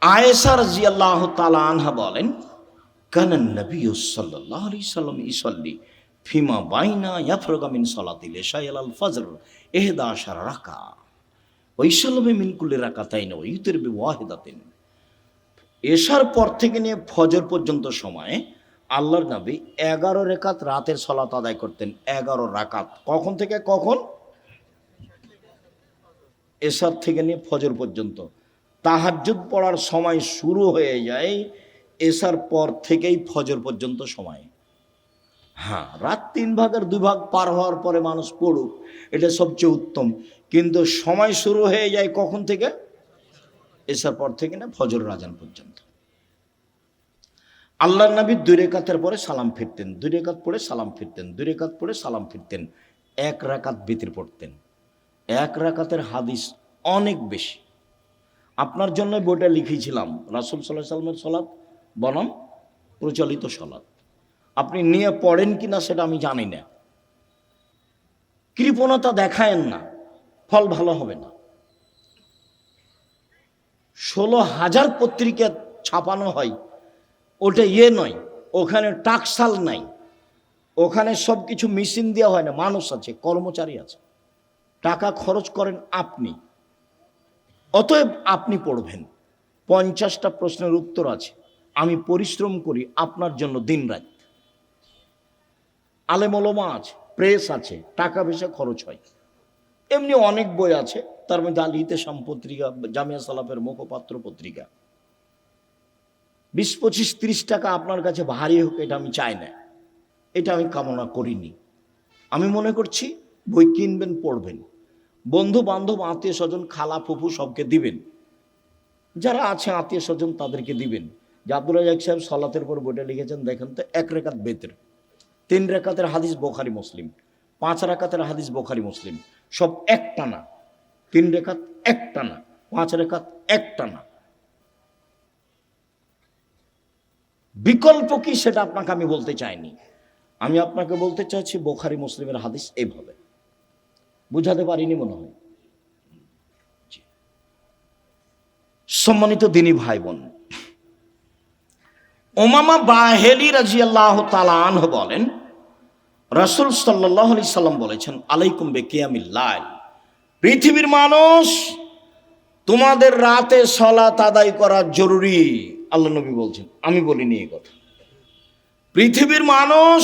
আয়েশা রাদিয়াল্লাহু তাআলা আনহা বলেন, কানান নবী সাল্লাল্লাহু আলাইহি সাল্লাম ইসাল্লি ফিমা বাইনা ইয়াফরুগা মিন সালাতিল ইশা ইলাল ফজর 11 রাকা ওয়া ইসাল্লামু মিন কুল্লি রাকাতাইন ওয়া ইউতির বিওয়াহিদাতিন। এশার পর থেকে নিয়ে ফজর পর্যন্ত সময়ে আল্লাহর নবী 11 রাকাত রাতের সালাত আদায় করতেন। 11 রাকাত কখন থেকে কখন? এশার থেকে নিয়ে ফজর পর্যন্ত। তাহাজ্জুদ পড়ার সময় শুরু হয়ে যায় এশার পর থেকেই ফজর পর্যন্ত সময়। হ্যাঁ, রাত 3 ভাগের 2 ভাগ পার হওয়ার পরে মানুষ পড়ুক, এটা সবচেয়ে উত্তম। কিন্তু সময় শুরু হয়ে যায় কখন থেকে? এশার পর থেকে না ফজর আযান পর্যন্ত। আল্লাহর নবী 2 রাকাতের পরে সালাম ফিরতেন, 2 রাকাত পড়ে সালাম ফিরতেন, 2 রাকাত পড়ে সালাম ফিরতেন। 1 রাকাত বিতর পড়তেন। 1 রাকাতের হাদিস অনেক বেশি। আপনার জন্য বইটা লিখেছিলাম, রাসূল সাল্লাল্লাহু আলাইহি ওয়াসাল্লামের সালাত বনাম প্রচলিত সালাত। আপনি নিয়ে পড়েন কিনা সেটা আমি জানি না। কৃপণতা দেখায়েন না, ফল ভালো হবে না। 16,000 পত্রিকা ছাপানো হয়, ওটা নয়, ওখানে টাকসাল নাই, ওখানে সব কিছু মেশিন দেওয়া হয় না। মানুষ আছে, কর্মচারী আছে, টাকা খরচ করেন আপনি। অতএব আপনি পড়বেন। 50টা প্রশ্নের উত্তর আছে। আমি পরিশ্রম করি আপনার জন্য দিনরাত। আলেম ওলামা আছে, প্রেস আছে, টাকা পয়সা খরচ হয়। এমনি অনেক বই আছে, তার মধ্যে আল ইতিসাম পত্রিকা, জামিয়া সালাফের মুখপাত্র পত্রিকা। 20, 25, 30 টাকা আপনার কাছে ভারী হোক, এটা আমি চাই না, এটা আমি কামনা করিনি। আমি মনে করছি বই কিনবেন, পড়বেন, বন্ধু বান্ধব আত্মীয় স্বজন খালা ফুফু সবকে দিবেন, যারা আছে আত্মীয় স্বজন তাদেরকে দিবেন। যে আব্দুল রাজ্জাক সাহেব সালাতের পর বইটা লিখেছেন, দেখেন তো, 1 রাকাত বেতর, 3 রাকাতের হাদিস বোখারি মুসলিম, 5 রাকাতের হাদিস বোখারি মুসলিম, সব একটানা। 3 রাকাত একটানা, 5 রাকাত একটানা। বিকল্প কি সেটা আপনাকে আমি বলতে চাইনি। আমি আপনাকে বলতে চাইছি বোখারি মুসলিমের হাদিস এইভাবে। বুঝাতে পারিনি মনে হয়। সম্মানিত দিনী ভাই বোন, উমামা বাহেলি রাদিয়াল্লাহু তাআলা আনহু বলেন, রাসূল সাল্লাল্লাহু আলাইহি সাল্লাম বলেছেন, আলাইকুম বিকিয়ামিল লাইল, পৃথিবীর মানুষ, তোমাদের রাতে সালাত আদায় করা জরুরি। আল্লাহ নবী বলছেন, আমি বলিনি এই কথা। পৃথিবীর মানুষ,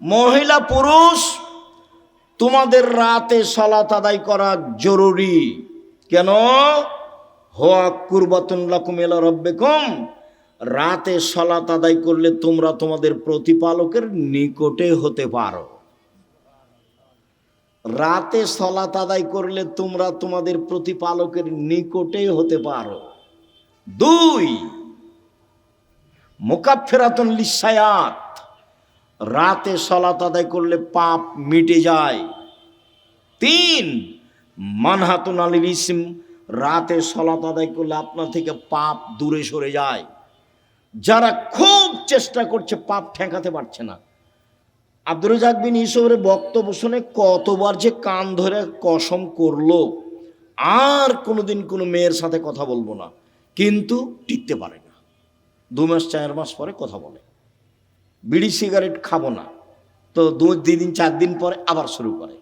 মহিলা পুরুষ, তোমাদের রাতে সালাত আদায় করা জরুরি। কেন? হুয়া কুরবাতুন লাকুম ইলা রাব্বিকুম, রাতে সালাত আদায় করলে তোমরা তোমাদের প্রতিপালকের নিকটে হতে পারো। রাতে সালাত আদায় করলে তোমরা তোমাদের প্রতিপালকের নিকটে হতে পারো। 2, মুকাফফিরাতুন লিসায়াত, রাতে সালাত আদায় করলে পাপ মিটে যায়। 3, মানহাতুন আনিল ইসম, রাতে সালাত আদায় করলে আপনার থেকে পাপ দূরে সরে যায়। যারা খুব চেষ্টা করছে পাপ ঠেকাতে পারছে না, আব্দুর রাজ্জাক বিন ইউসুফের বক্তব্য শুনে কতবার যে কান ধরে কসম করলো আর কোনোদিন কোনো মেয়ের সাথে কথা বলবো না, কিন্তু টিকতে পারে না। 2 মাস 4 মাস পরে কথা বলে। বিড়ি সিগারেট খাবো না, তো 2 দিন 4 দিন পরে আবার শুরু করে।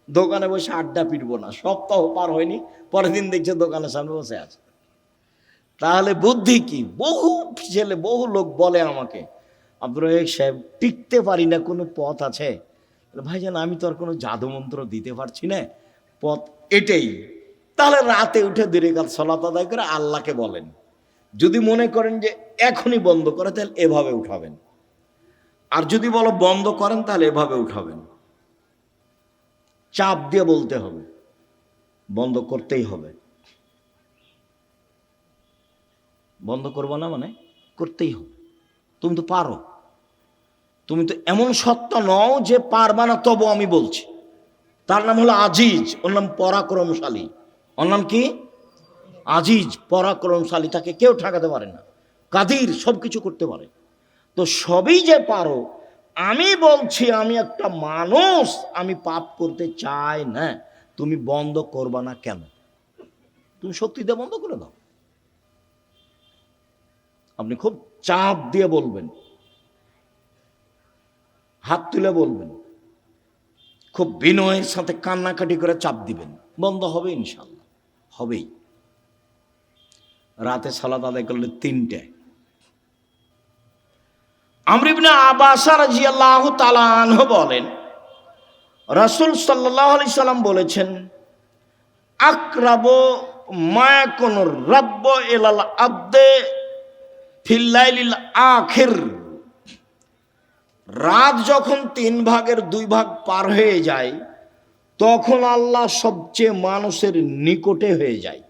দোকানে বসে আড্ডা পিটবো না, সপ্তাহ পার হয়নি, পরের দিন দেখছে দোকানের সামনে বসে আছে। তাহলে বুদ্ধি কি? বহু ছেলে, বহু লোক বলে আমাকে, আব্দুর রাজ্জাক সাহেব টিকতে পারি না, কোনো পথ আছে? ভাইজান, আমি তো আর কোনো জাদুমন্ত্র দিতে পারছি না, পথ এটাই। তাহলে রাতে উঠে 2 রাকাত সালাত আদায় করে আল্লাহকে বলেন। যদি মনে করেন যে এখনই বন্ধ করে, তাহলে এভাবে উঠাবেন। আর যদি বলো বন্ধ করেন, তাহলে এভাবে উঠাবেন। চাপ দিয়ে বলতে হবে, বন্ধ করতেই হবে। বন্ধ করবো না মানে করতেই হবে। তুমি তো পারো, তুমি তো এমন সত্তা নও যে পারবা না, তবু আমি বলছি। তার নাম হলো আজিজ, ওর নাম পরাক্রমশালী। ওর নাম কি? আজিজ, পরাক্রমশালী। তাকে কেউ ঠেকাতে পারে না। কাদির, সব কিছু করতে পারে। তো সবই যে পারো, আমি বলছি আমি একটা মানুষ, আমি পাপ করতে চাই না। তুমি বন্ধ করবা না কেন? তুমি শক্তি দিয়ে বন্ধ করে দাও। আপনি খুব চাপ দিয়ে বলবেন, হাত তুলে বলবেন, খুব বিনয়ের সাথে কান্নাকাটি করে চাপ দিবেন, বন্ধ হবে ইনশাল্লাহ, হবেই। রাতে সালাত আদায় করলে 3টায়। আমর ইবনে আব্বাস রাদিয়াল্লাহু তাআলা আনহু বলেন, রাসূল সাল্লাল্লাহু আলাইহি সাল্লাম বলেছেন, আকরাবু মা ইয়াকুনুর রাব্বু ইলাল আবদে ফিল লাইলিল আখির, রাত যখন 3 ভাগের 2 ভাগ পার হয়ে যায় তখন আল্লাহ সবচেয়ে মানুষের নিকটে হয়ে যায়।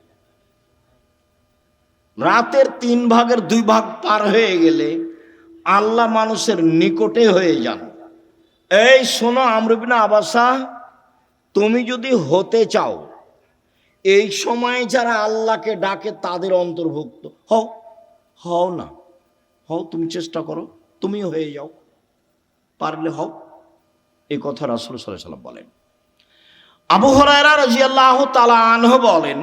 রাতের 3 ভাগের 2 ভাগ পার হয়ে গেলে আল্লাহ মানুষের নিকটে হয়ে যান। এই শোনো আমর ইবনে আবাসা, তুমি যদি হতে চাও এই সময় যারা আল্লাহকে ডাকে তাদের অন্তর্ভুক্ত হও, হও না হও, তুমি চেষ্টা করো, তুমিও হয়ে যাও, পারলে হও। এই কথা রাসূল সাল্লাল্লাহু আলাইহি ওয়াসাল্লাম বলেন। আবু হুরায়রা রাদিয়াল্লাহু তাআলা আনহু বলেন,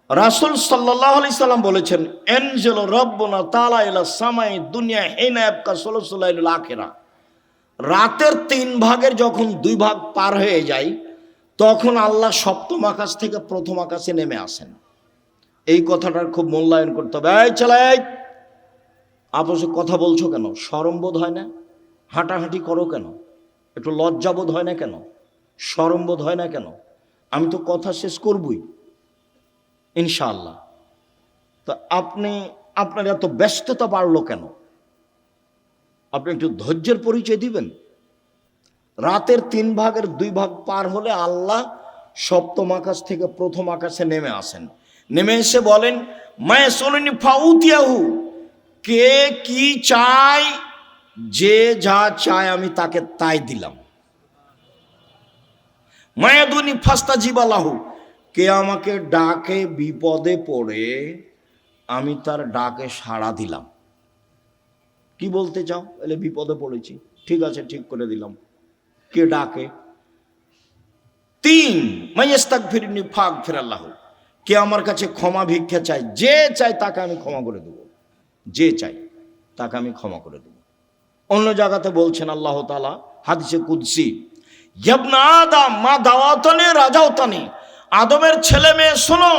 রাসূল সাল্লাল্লাহু আলাইহি সাল্লাম বলেছেন, এনজিলু রাব্বুনা তাআলা ইলা সামাই দুনিয়া হিনা ইয়াবকা সুলুসুল লাইলিল আখিরা, রাতের 3 ভাগের যখন 2 ভাগ পার হয়ে যায় তখন আল্লাহ সপ্তম আকাশ থেকে প্রথম আকাশে নেমে আসেন। এই কথাটার খুব মূল্যায়ন করতে হবে। এই চালাই, আপসে কথা বলছো কেন? শরম বোধ হয় না? হাঁটাহাঁটি করো কেন? একটু লজ্জাবোধ হয় না কেন? শরম বোধ হয় না কেন? আমি তো কথা শেষ করবই ইনশাআল্লাহ। তো আপনার এত ব্যস্ততা বাড়লো কেন? আপনি একটু ধৈর্যের পরিচয় দিবেন। রাতের 3 ভাগের 2 ভাগ পার হলে আল্লাহ সপ্তম আকাশ থেকে প্রথম আকাশে নেমে আসেন। নেমে এসে বলেন, মায়ে সোনি ফাউতিয়াহু, কে কি চায়, যে যা চায় আমি তাকে তাই দিলাম। মায়াদুনি ফাস্তা জিবালাহু, কে আমাকে ডাকে বিপদে পড়ে আমি তার ডাকে সাড়া দিলাম। কি বলতে চাও? বলে বিপদে পড়েছি, ঠিক আছে, ঠিক করে দিলাম। কে ডাকে? 3 মাইয়াস্তাগফিরনি ফাগফিরাল্লাহু, কে আমার কাছে ক্ষমা ভিক্ষা চায়, যে চাই তাকে আমি ক্ষমা করে দেব, যে চাই তাকে আমি ক্ষমা করে দেব। অন্য জায়গাতে বলছেন আল্লাহ তাআলা হাদিসে কুদসি, ইবনা আদম মা দাওয়াতানি রাজাওতানি, আদমের ছেলে মেয়ে শোনো,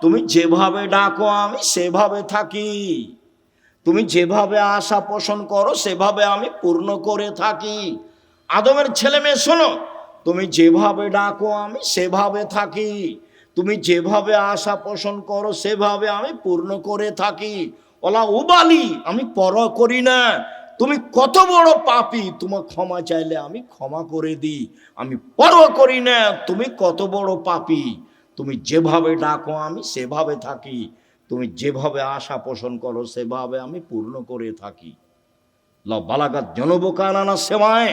তুমি যেভাবে ডাকো আমি সেভাবে থাকি, তুমি যেভাবে আশা পোষণ করো সেভাবে আমি পূর্ণ করে থাকি। আদমের ছেলে মেয়ে শোনো, তুমি যেভাবে ডাকো আমি সেভাবে থাকি, তুমি যেভাবে আশা পোষণ করো সেভাবে আমি পূর্ণ করে থাকি। ওলা উবালি, আমি পরোয়া করি না তুমি কত বড় পাপী, তোমার ক্ষমা চাইলে আমি ক্ষমা করে দিই, আমি পরোয়া করি না তুমি কত বড় পাপী, তুমি যেভাবে ডাকো আমি সেভাবে থাকি, তুমি যেভাবে আশা পোষণ করো সেভাবে আমি পূর্ণ করে থাকি। বালাগাত জনবকানানা সেমায়,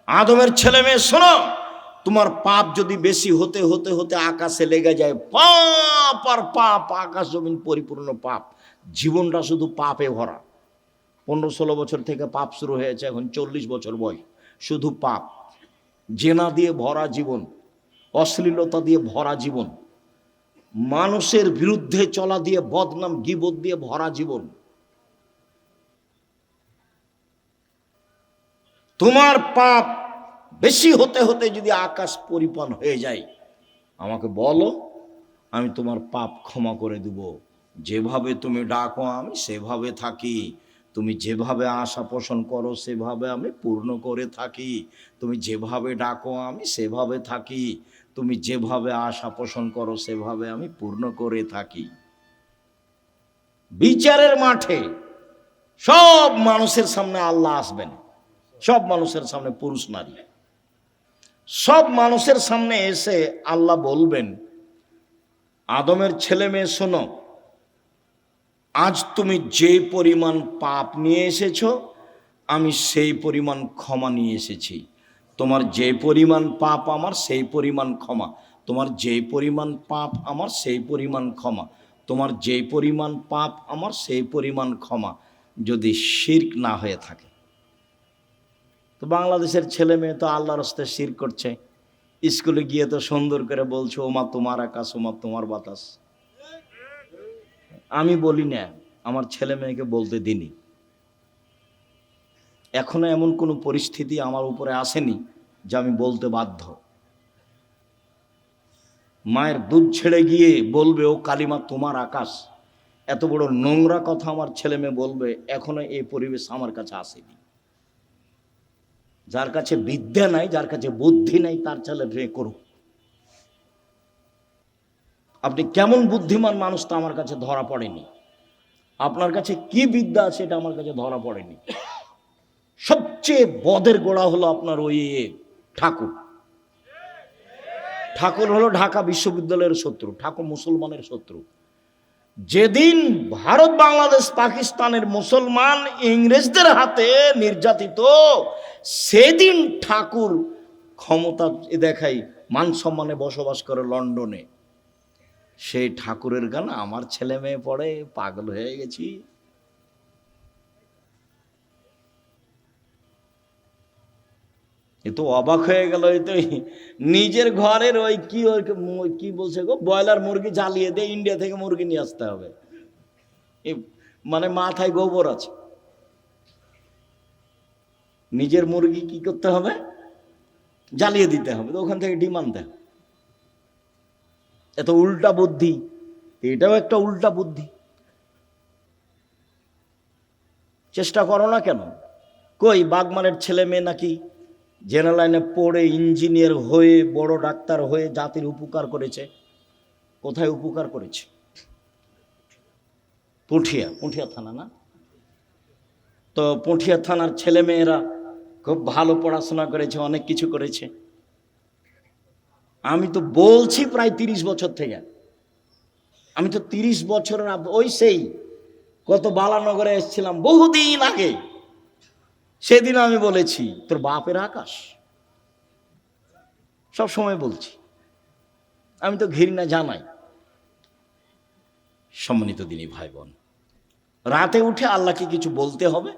আদমের ছেলে মেয়ে শোনো, তোমার পাপ যদি বেশি হতে হতে হতে আকাশে লেগে যায়, পাপ আর পাপ, আকাশ জমিন পরিপূর্ণ পাপ, জীবনটা শুধু পাপে ভরা। 15-16 বছর থেকে পাপ শুরু হয়েছে, এখন 40 বছর বয়স, শুধু পাপ, জেনা দিয়ে ভরা জীবন, অশ্লীলতা দিয়ে ভরা জীবন, মানুষের বিরুদ্ধে চলা দিয়ে, বদনাম গীবত দিয়ে ভরা জীবন। তোমার পাপ বেশি হতে হতে যদি আকাশ পরিপূর্ণ হয়ে যায়, আমাকে বলো, আমি তোমার পাপ ক্ষমা করে দেব। যেভাবে তুমি ডাকো আমি সেভাবে থাকি, তুমি যেভাবে আশা পোষণ করো সেভাবে আমি পূর্ণ করে থাকি, তুমি যেভাবে ডাকো আমি সেভাবে থাকি, তুমি যেভাবে আশা পোষণ করো সেভাবে আমি পূর্ণ করে থাকি। বিচারের মাঠে সব মানুষের সামনে আল্লাহ আসবেন, সব মানুষের সামনে, পুরুষ নারী সব মানুষের সামনে এসে আল্লাহ বলবেন, আদমের ছেলে মেয়ে শোনো, আজ তুমি যে পরিমাণ পাপ নিয়ে এসেছো আমি সেই পরিমাণ ক্ষমা নিয়ে এসেছি। তোমার যে পরিমাণ পাপ আমার সেই পরিমাণ ক্ষমা, তোমার যে পরিমাণ পাপ আমার সেই পরিমাণ ক্ষমা, তোমার যে পরিমাণ পাপ আমার সেই পরিমাণ ক্ষমা, যদি শিরক না হয়ে থাকে। তো বাংলাদেশের ছেলে মেয়ে তো আল্লাহর রাস্তায় শিরক করছে, স্কুলে গিয়ে তো সুন্দর করে বলছে ওমা তোমার আকাশ, ওমা তোমার বাতাস। আমি বলি না, আমার ছেলে মেয়েকে বলতে দিনি। এখনো এমন কোনো পরিস্থিতি আমার উপরে আসেনি যে আমি বলতে বাধ্য। মায়ের দুধ ছেড়ে গিয়ে বলবে ও কালিমা তোমার আকাশ, এত বড় নোংরা কথা আমার ছেলে মেয়ে বলবে, এখনো এই পরিবেশ আমার কাছে আসেনি। যার কাছে বিদ্যা নাই, যার কাছে বুদ্ধি নাই, তার ছেলে রে করুক। আপনি কেমন বুদ্ধিমান মানুষ তা আমার কাছে ধরা পড়েনি। আপনার কাছে কি বিদ্যা আছে এটা আমার কাছে ধরা পড়েনি। সবচেয়ে বদের গোড়া হলো আপনার ওই ঠাকুর। ঠাকুর হলো ঢাকা বিশ্ববিদ্যালয়ের শত্রু, ঠাকুর মুসলমানের শত্রু। যেদিন ভারত বাংলাদেশ পাকিস্তানের মুসলমান ইংরেজদের হাতে নির্যাতিত, সেদিন ঠাকুর ক্ষমতা দেখাই মান সম্মানে বসবাস করে লন্ডনে। সেই ঠাকুরের গান আমার ছেলে মেয়ে পড়ে, পাগল হয়ে গেছি। এ তো অবাক হয়ে গেল। এই তো নিজের ঘরের ওই কি বলছে গো, ব্রয়লার মুরগি জ্বালিয়ে দিয়ে ইন্ডিয়া থেকে মুরগি নিয়ে আসতে হবে। মানে মাথায় গোবর আছে। নিজের মুরগি কি করতে হবে, জ্বালিয়ে দিতে হবে, তো ওখান থেকে ডিম আনতে হবে। এত উল্টা বুদ্ধি, এটাও একটা উল্টা বুদ্ধি। চেষ্টা করো না কেন? কই বাগমারের ছেলে মেয়ে নাকি জেনারেল লাইনে পড়ে ইঞ্জিনিয়ার হয়ে বড় ডাক্তার হয়ে জাতির উপকার করেছে। কোথায় উপকার করেছে? পুঠিয়া থানা না? তো পুঠিয়া থানার ছেলে মেয়েরা খুব ভালো পড়াশোনা করেছে, অনেক কিছু করেছে। আমি তো বলছি প্রায় 30 বছর থেকে, আমি তো 30 বছরের ওই সেই কত বালানগরে এসেছিলাম বহুদিন আগে, সেদিন আমি বলেছি তোর বাপের আকাশ। সব সময় বলছি, আমি তো ঘৃণা জানাই। সম্মানিত দিনী ভাই বোন, রাতে উঠে আল্লাহকে কিছু বলতে হবে।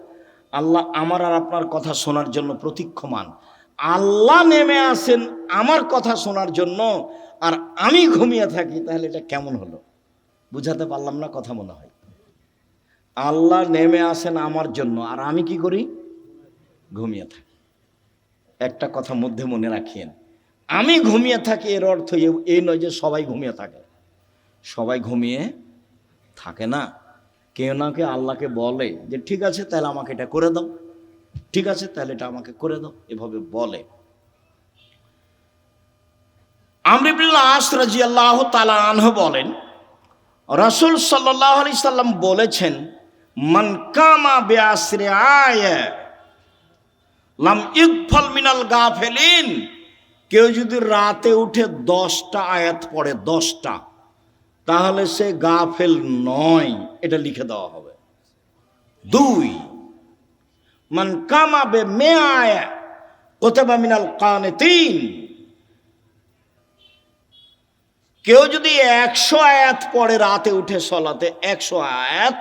আল্লাহ আমার আর আপনার কথা শোনার জন্য প্রতীক্ষমান। আল্লাহ নেমে আসেন আমার কথা শোনার জন্য, আর আমি ঘুমিয়ে থাকি, তাহলে এটা কেমন হলো? বুঝাতে পারলাম না কথা মনে হয়। আল্লাহ নেমে আসেন আমার জন্য, আর আমি কি করি? ঘুমিয়ে থাকি। একটা কথা মধ্যে মনে রাখিয়েন, আমি ঘুমিয়ে থাকি এর অর্থ এই নয় যে সবাই ঘুমিয়ে থাকে। সবাই ঘুমিয়ে থাকে না। কেউ না কেউ আল্লাহকে বলে যে ঠিক আছে তাহলে আমাকে এটা করে দাও, ঠিক আছে তাহলে এটা আমাকে করে দাও, এভাবে বলে। আমর ইবনে আস রাদিয়াল্লাহু তাআলা আনহু বলেন, রাসূল সাল্লাল্লাহু আলাইহি সাল্লাম বলেছেন, মান কামা বিআসরি আয়া লাম ইগফাল মিনাল গাফিলিন। কেউ যদি রাতে উঠে 10টা আয়াত পড়ে, 10টা, তাহলে সে গাফেল নয়, এটা লিখে দেওয়া হবে। 2, মান কামা বে মিআয়া কুতিবা মিনাল কানিতিন। কেউ যদি 100 আয়াত পড়ে রাতে উঠে সলাতে, 100 আয়াত,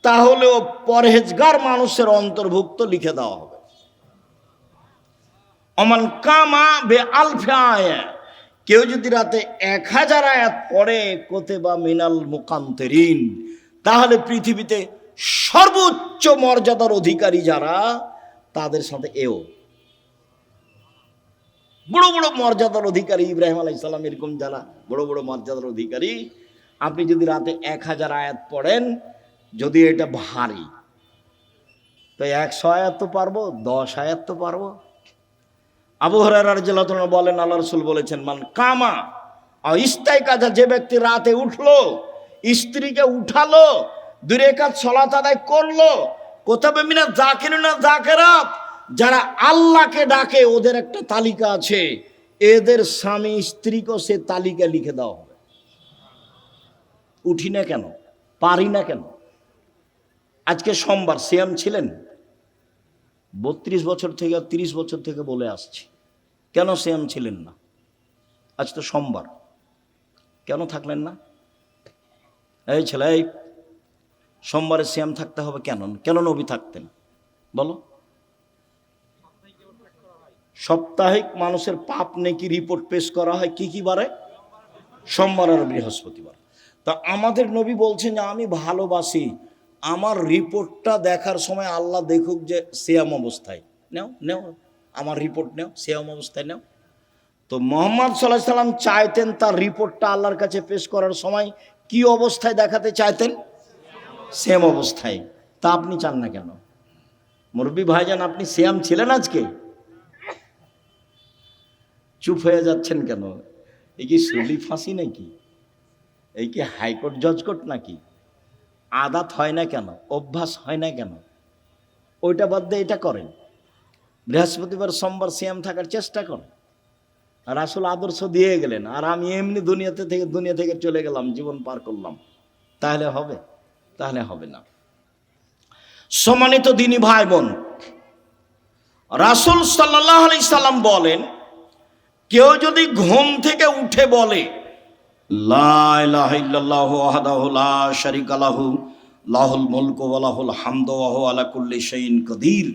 তাহলে ও পরহেজগার মানুষের অন্তর্ভুক্ত লিখে দেওয়া হবে। অমান কামা বে আলফি আয়া, কেউ যদি রাতে 1000 আয়াত পড়ে কুতিবা মিনাল মুকান্তিরিন, তাহলে পৃথিবীতে সর্বোচ্চ মর্যাদার অধিকারী যারা, তাদের সাথে এও বড় বড় মর্যাদার অধিকারী। ইব্রাহিম আলাইহিস সালাম এরকম যারা বড় বড় মর্যাদার অধিকারী, আপনি যদি রাতে 1000 আয়াত পড়েন, যদি এটা ভারী, তো 100 আয়াত তো পারবো, 10 আয়াত তো পারবো। আবু হুরায়রা রাদিয়াল্লাহু তাআলা বলেন, আল্লাহ রাসূল বলেছেন, মান কামা ইস্তাইকাজা, যে ব্যক্তি রাতে উঠলো, স্ত্রীকে উঠালো, 2 রাকাত সালাত আদায় করলো, কুতিবা মিনাজ যাকিরিনা যাকিরাত, যারা আল্লাহকে ডাকে ওদের একটা তালিকা আছে, এদের স্বামী স্ত্রীকেও সে তালিকা লিখে দেওয়া হবে। উঠি না কেন, পারি না কেন? আজকে সোমবার, সিয়াম ছিলেন 32 বছর থেকে 30 বছর থেকে বলে আসছি, কেন সিয়াম ছিলেন না? আজ তো সোমবার, কেন থাকলেন না? এই ছেলে, এই সোমবারে সিয়াম থাকতে হবে কেন? কেন নবী থাকতেন বলো? সাপ্তাহিক মানুষের পাপ নেকি রিপোর্ট পেশ করা হয় কি কি বারে? সোমবার আর বৃহস্পতিবার। তা আমাদের নবী বলছেন যে আমি ভালোবাসি আমার রিপোর্টটা দেখার সময় আল্লাহ দেখুক যে সিয়াম অবস্থায়, নেও নেও আমার রিপোর্ট নেও, সিয়াম অবস্থায় নেও। তো মোহাম্মদ সাল্লাল্লাহু আলাইহি সাল্লাম চাইতেন তার রিপোর্টটা আল্লাহর কাছে পেশ করার সময় কি অবস্থায় দেখাতে চাইতেন? সিয়াম অবস্থায়। তা আপনি চান না কেন? মুরব্বী ভাইজান, আপনি সিয়াম ছিলেন আজকে? চুপ হয়ে যাচ্ছেন কেন? এই কি সুলি ফাঁসি নাকি? এই কি হাইকোর্ট জজকোর্ট নাকি? আদাত হয় না কেন? অভ্যাস হয় না কেন? ওইটা বাদ দিয়ে এটা করেন। বৃহস্পতিবার সোমবার সিয়াম থাকার চেষ্টা করেন। আর আসলে আদর্শ দিয়ে গেলেন, আর আমি এমনি দুনিয়া থেকে চলে গেলাম, জীবন পার করলাম, তাহলে হবে? তাহলে হবে না। সম্মানিত দিনী ভাই বোন, রাসূল সাল্লাল্লাহু আলাইহি সাল্লাম বলেন, কেউ যদি ঘুম থেকে উঠে বলে লা ইলাহা ইল্লাল্লাহু ওয়াহদাহু লা শারীকা লাহু লাহুল মুলকু ওয়া লাহুল হামদু ওয়া হুয়া আলা কুল্লি শাইইন কাদির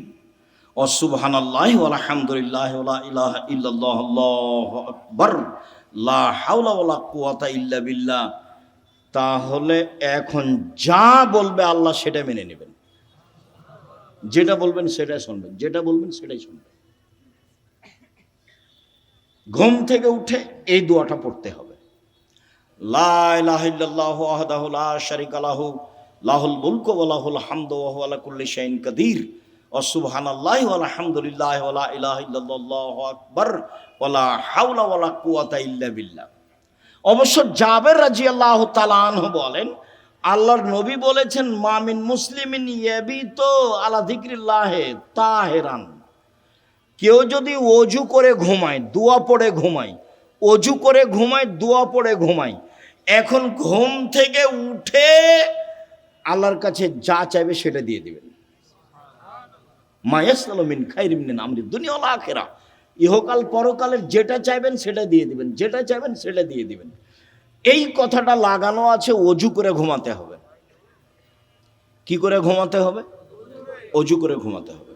ও সুবহানাল্লাহি ওয়া আলহামদুলিল্লাহি ওয়া লা ইলাহা ইল্লাল্লাহু আল্লাহু আকবার লা হাওলা ওয়া লা কুওয়াতা ইল্লা বিল্লাহ, তাহলে এখন যা বলবে আল্লাহ সেটা মেনে নেবেন। যেটা বলবেন সেটাই শুনবেন, যেটা বলবেন সেটাই শুনবেন। ঘুম থেকে উঠে এই দোয়াটা পড়তে হবে, লা ইলাহা ইল্লাল্লাহু ওয়াহদাহু লা শারীকা লাহু লাহুল মুলকু ওয়া লাহুল হামদু ওয়া হুয়া আলা কুল্লি শাইইন কাদির ওয়া সুবহানাল্লাহি ওয়া আলহামদুলিল্লাহি ওয়া লা ইলাহা ইল্লাল্লাহু আকবার ওয়া লা হাওলা ওয়া লা কুওয়াতা ইল্লা বিল্লাহ। অবশ্য জাবের রাদিয়াল্লাহু তাআলা আনহু বলেন, আল্লাহর নবী বলেছেন, মা মিন মুসলিমিন ইয়াবিতু আলা যিকরিল্লাহি তাহিরান, কেউ যদি ওযু করে ঘুমায়, দোয়া পড়ে ঘুমায়, ওযু করে ঘুমায়, দোয়া পড়ে ঘুমায়, এখন ঘুম থেকে উঠে আল্লাহর কাছে যা চাইবে সেটা দিয়ে দিবেন। মা ইয়াসআলু মিন খাইরিন মিন আমরি দুনিয়া ওয়াল আখিরা, ইহকাল পরকালের যেটা চাইবেন সেটা দিয়ে দিবেন, যেটা চাইবেন সেটা দিয়ে দিবেন। এই কথাটা লাগানো আছে ওযু করে ঘুমাতে হবে। কি করে ঘুমাতে হবে? ওযু করে ঘুমাতে হবে।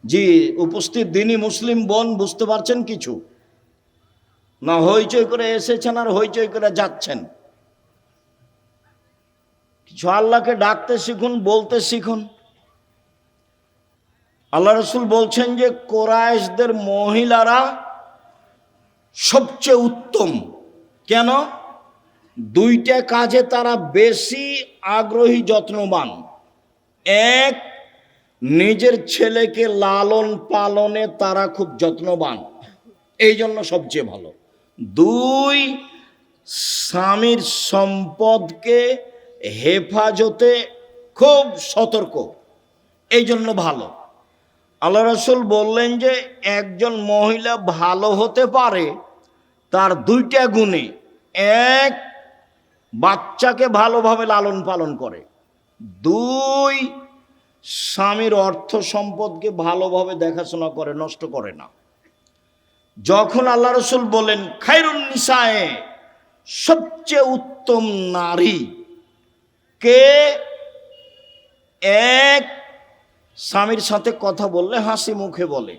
জি, উপস্থিত দিনী মুসলিম বোন, বুঝতে পারছেন কিছু? না হইচই করে এসেছেন আর হইচই করে যাচ্ছেন? কিছু আল্লাহকে ডাকতে শিখুন, বলতে শিখুন। আল্লাহ রাসূল বলছেন যে কুরাইশদের মহিলারা সবচেয়ে উত্তম। কেন? দুইটা কাজে তারা বেশি আগ্রহী, যত্নবান। এক, নিজের ছেলেকে লালন পালনে তারা খুব যত্নবান, এই জন্য সবচেয়ে ভালো। দুই, স্বামীর সম্পদকে হেফাজতে খুব সতর্ক, এই জন্য ভালো। আল্লাহ রাসূল বললেন যে একজন মহিলা ভালো হতে পারে তার দুইটা গুণে। এক, বাচ্চাকে ভালোভাবে লালন পালন করে। দুই, স্বামীর অর্থ সম্পদকে ভালোভাবে দেখাশোনা করে, নষ্ট করে না। যখন আল্লাহ রাসূল বলেন খায়রুন নিসায়ে, সবচেয়ে উত্তম নারী কে? এক, স্বামীর সাথে কথা বললে হাসি মুখে বলে।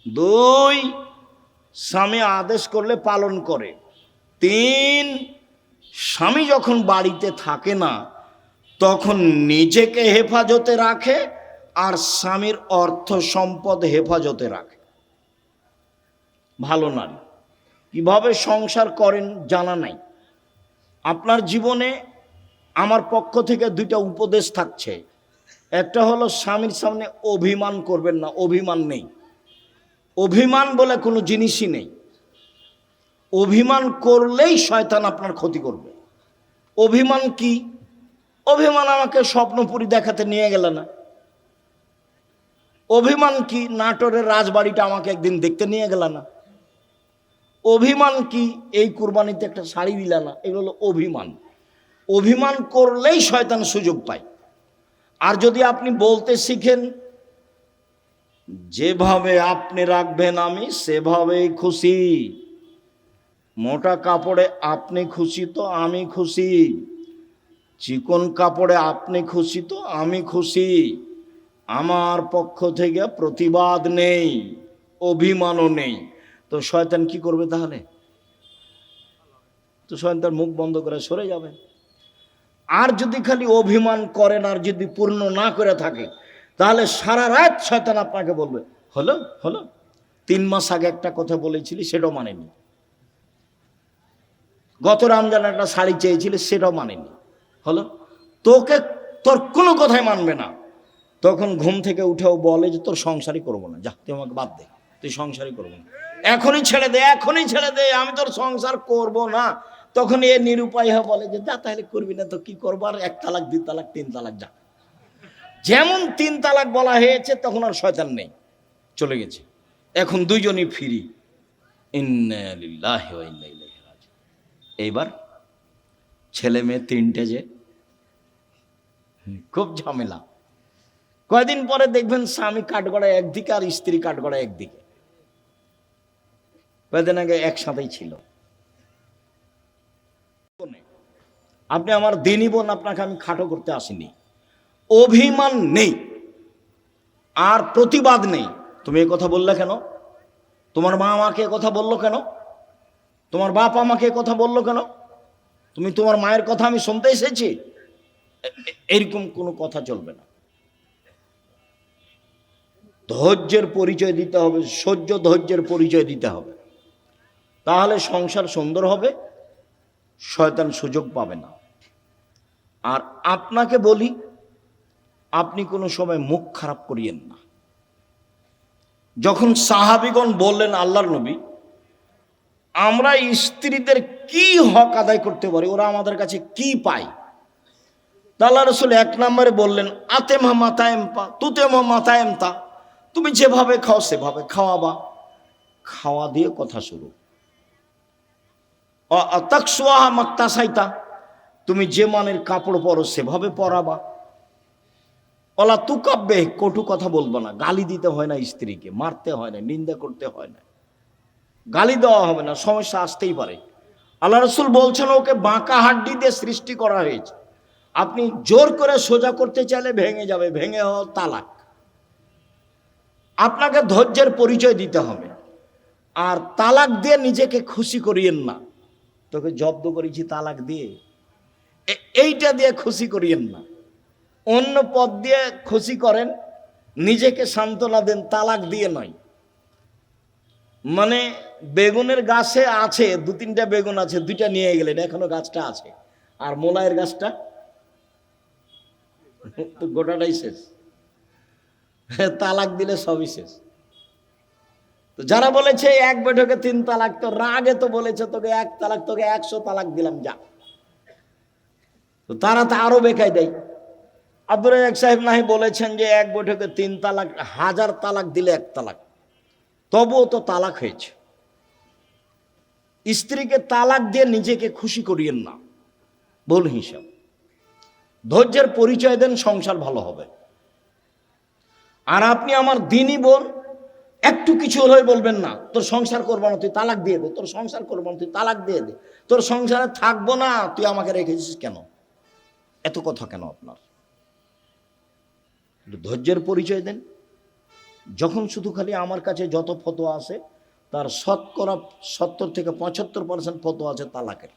দুই, স্বামী আদেশ করলে পালন করে। তিন, স্বামী যখন বাড়িতে থাকে না তখন নিজেকে হেফাজতে রাখে আর স্বামীর অর্থ সম্পদ হেফাজতে রাখে। ভালো নারী কিভাবে সংসার করেন জানা নাই। আপনার জীবনে আমার পক্ষ থেকে দুইটা উপদেশ থাকছে। একটা হলো স্বামীর সামনে অভিমান করবেন না, অভিমান নেই। অভিমান বলে কোনো জিনিসই নেই। অভিমান করলেই শয়তান আপনার ক্ষতি করবে। অভিমান কি? অভিমান আমাকে স্বপ্নপুরী দেখাতে নিয়ে গেল না। অভিমান কি? নাটোরের রাজবাড়িটা আমাকে একদিন দেখতে নিয়ে গেল না। অভিমান কি? এই কুরবানিতে একটা শাড়ি দিল না। এগুলো হলো অভিমান। অভিমান করলেই শয়তান সুযোগ পায়। আর যদি আপনি বলতে শিখেন, যেভাবে আপনি রাখবেন আমি সেভাবেই খুশি, মোটা কাপড়ে আপনি খুশি তো আমি খুশি, চিকন কাপড়ে আপনি খুশি তো আমি খুশি, আমার পক্ষ থেকে প্রতিবাদ নেই, অভিমানও নেই, তো শয়তান কি করবে তাহলে? তো শয়তান মুখ বন্ধ করে সরে যাবে। আর যদি খালি অভিমান করেন আর যদি পূর্ণ না করে থাকে, তাহলে সারা রাত শয়তান আপনাকে বলবে হলো হলো, 3 মাস আগে একটা কথা বলেছিলি সেটাও মানেনি, গত রমজানে একটা শাড়ি চেয়েছিলি সেটাও মানেনি, হলো। তোর কোনো কথাই মানবে না। তখন ঘুম থেকে উঠেও বলে যে তোর সংসারই করবো না, যা তুই আমাকে বাদ দে, তুই সংসারই করবো না, এখনই ছেড়ে দে, এখনই ছেড়ে দে, আমি তোর সংসার করব না। তখন এ নিরুপায় হয়ে বলে যে যা তাহলে করবি না তো কি করবো, আর 1 তালাক 2 তালাক 3 তালাক যা। যেমন 3 তালাক বলা হয়েছে তখন আর শয়তান নেই, চলে গেছে। এখন দুইজনই ফ্রি। ইন্না লিল্লাহি ওয়া ইন্না ইলাইহি রাজিউন। এইবার ছেলে মেয়ে 3টে, যে খুব ঝামেলা। কয়দিন পরে দেখবেন স্বামী কাঠগড়ায় একদিকে আর স্ত্রী কাঠগড়ায় একদিকে। কয়দিন আগে একসাথেই ছিল। আপনি আমার দিনই বোন, আপনাকে আমি খাটো করতে আসিনি। অভিমান নেই আর প্রতিবাদ নেই। তুমি এই কথা বললে কেন? তোমার মা আমাকে কথা বললো কেন? তোমার বাপ আমাকে কথা বললো কেন? তুমি তোমার মায়ের কথা আমি শুনতে এসেছি? এরকম কোনো কথা চলবে না। ধৈর্যের পরিচয় দিতে হবে, সহ্য ধৈর্যের পরিচয় দিতে হবে, তাহলে সংসার সুন্দর হবে, শয়তান সুযোগ পাবে না। আর আপনাকে বলি, আপনি কোনো সময় মুখ খারাপ করিয়েন না। যখন সাহাবীগণ বললেন আল্লাহর নবী আমরা স্ত্রীদের কি হক আদায় করতে পারি, ওরা আমাদের কাছে কি পায়, আল্লাহ রাসূল 1 নম্বরে বললেন আতেমা মাতায়েমপা তুতেমা মাতায়েমতা, তুমি যেভাবে খাও সেভাবে খাওয়াবা, খাওয়া দিয়ে কথা শুরু। তাকসুয়াহা মাক্তাসাইতা, তুমি যে মানের কাপড় পরো সেভাবে পরাবা। ওলা তুকাব্বে, কটু কথা বলবো না, গালি দিতে হয় না, স্ত্রীকে মারতে হয় না, নিন্দা করতে হয় না, গালি দেওয়া হবে না, সমস্যা আসতেই পারে। আল্লাহ রাসূল বলছেন ওকে বাঁকা হাড্ডি দিয়ে সৃষ্টি করা হয়েছে, আপনি জোর করে সোজা করতে চাইলে ভেঙে যাবে, ভেঙে হওয়া তালাক। আপনাকে ধৈর্যের পরিচয় দিতে হবে। আর তালাক দিয়ে নিজেকে খুশি করিয়েন না, তোকে জব্দ করেছি তালাক দিয়ে, এইটা দিয়ে খুশি করিয়েন না, অন্য পথ দিয়ে খুশি করেন, নিজেকে সান্ত্বনা দেন, তালাক দিয়ে নয়। মানে বেগুনের গাছে আছে 2-3টা বেগুন আছে, 2টা নিয়ে গেলেন, এখনো গাছটা আছে, আর মোলায়ের গাছটা তো গোটাটাই শেষ, তালাক দিলে সবই শেষ। তো যারা বলেছে 1 বৈঠকে 3 তালাক, তো রাগে তো বলেছে তোকে 1 তালাক, তোকে 100 তালাক দিলাম যা, তো তারা তো আরো বেকায় দেয়। আব্দুর রাজ্জাক সাহেব নাহি বলেছেন যে 1 বৈঠকে 3 তালাক, 1000 তালাক দিলে 1 তালাক, তবুও তো তালাক হয়েছে। স্ত্রীকে তালাক দিয়ে নিজেকে খুশি করিয়েন না, ভুল হিসাব। ধৈর্যের পরিচয় দেন, সংসার ভালো হবে। আর আপনি আমার দিনই বোন, একটু কিছু হলেই বলবেন না তোর সংসার করবো না, তুই তালাক দিয়ে দে, তোর সংসার করবো না, তুই তালাক দিয়ে দে, তোর সংসারে থাকবো না, তুই আমাকে রেখেছিস কেন, এত কথা কেন আপনার? ধৈর্যের পরিচয় দেন। যখন শুধু খালি আমার কাছে যত ফতোয়া আসে তার শতকরা 70 থেকে 75% ফতোয়া আছে তালাকের।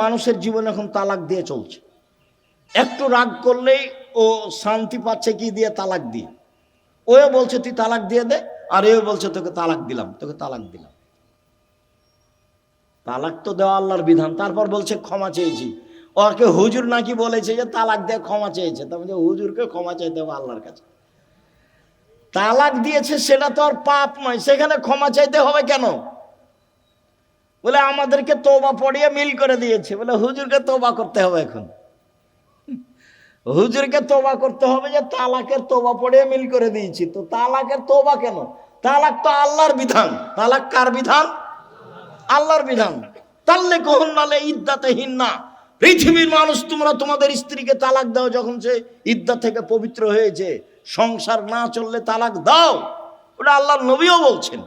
মানুষের জীবন এখন তালাক দিয়ে চলছে। একটু রাগ করলেই ও শান্তি পাচ্ছে কি দিয়ে, তালাক দিয়ে। ওও বলছে তুই তালাক দিয়ে দে, আর এও বলছে তোকে তালাক দিলাম, তোকে তালাক দিলাম। তালাক তো দেওয়া আল্লাহর বিধান, তারপর বলছে ক্ষমা চেয়েছি। ওকে হুজুর নাকি বলেছে যে তালাক দিয়ে ক্ষমা চেয়েছে, তার মানে হুজুরকে ক্ষমা চাইতে হবে আল্লাহর কাছে। তালাক দিয়েছে সেটা তো আর পাপ নয়, সেখানে ক্ষমা চাইতে হবে কেন? বলে আমাদেরকে তওবা পড়িয়ে মিল করে দিয়েছে, বলে হুজুরকে তওবা করতে হবে। এখন হুজুরকে তওবা করতে হবে যে তালাকের তওবা পড়িয়ে মিল করে দিয়েছি, তো তালাকের তওবা কেন? তালাক তো আল্লাহর বিধান। তালাক কার বিধান? আল্লাহর বিধান। তাল্লে কহন্নালে ইদ্দাতেহীন না, পৃথিবীর মানুষ তোমরা তোমাদের স্ত্রীকে তালাক দাও যখন সে ইদ্দাত থেকে পবিত্র হয়েছে, সংসার না চললে তালাক দাও, ওটা আল্লাহর নবীও বলছেন।